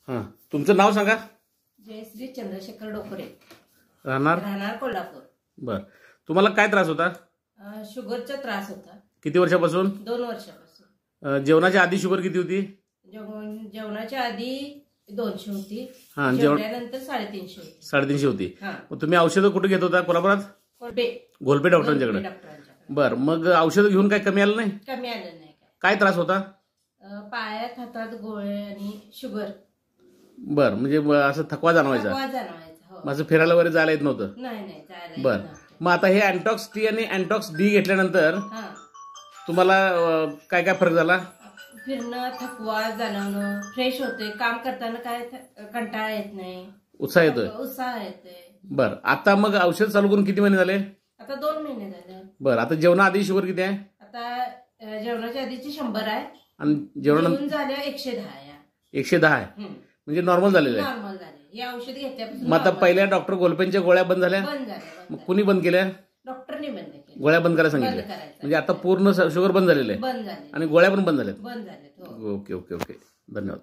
हां, तुमचं नाव सांगा. जयश्री चंद्रशेखर डोकरे, राहणार कोल्हापूर. बर. तुम्हाला काय त्रास होता? शुगरचा त्रास होता. किती वर्षापासून? 2 वर्षापासून. जेवणाच्या आधी शुगर किती होती? जेवणाच्या आधी 200 होती. हां, जेवणानंतर 350 होती. 350 होती. हां. मग तुम्ही औषधं कुठे घेत होता? कोल्हापुरात घोलपे डॉक्टरांच्याकडे. बर, मग औषधं घेऊन काय कमी आलं नाही? कमी आलं नाही. काय त्रास होता? पायात हातात गोळे आणि शुगर. बर, म्हणजे असं थकवा जाणवायचा? हो. माझं फिरायला वगैरे जायला येत नव्हतं? नाही जायला. बर, मग आता हे अँटॉक्स टी आणि अँटॉक्स डी घेतल्यानंतर तुम्हाला काय काय फरक झाला? फिरणं, थकवा जाणवणं, फ्रेश होते, काम करताना काय कंटाळा येत नाही, उत्साह येतोय? उत्साह येतोय. बर, आता मग औषध चालू करून किती महिने झाले? आता 2 महिने झाले. बर, आता जेवणाआधी शुगर किती आहे? आता जेवणाच्या आधीची 100 आहे आणि जेवणानंतर झाल्या 110 आहे. 110 आहे, म्हणजे नॉर्मल झालेलं आहे. नॉर्मल झाले. हे औषध घेतल्यापासून. मग आता पहिल्या डॉक्टर गोलपेंच्या गोळ्या बंद झाल्या? बंद झाल्या. मग कुणी बंद केल्या? डॉक्टरने बंद केल्या. गोळ्या बंद करायला सांगितल्या, म्हणजे आता पूर्ण शुगर बंद झालेलं आहे बंद झाले. आणि गोळ्या पण बंद झाल्यात? बंद झाले. ओके ओके ओके, धन्यवाद.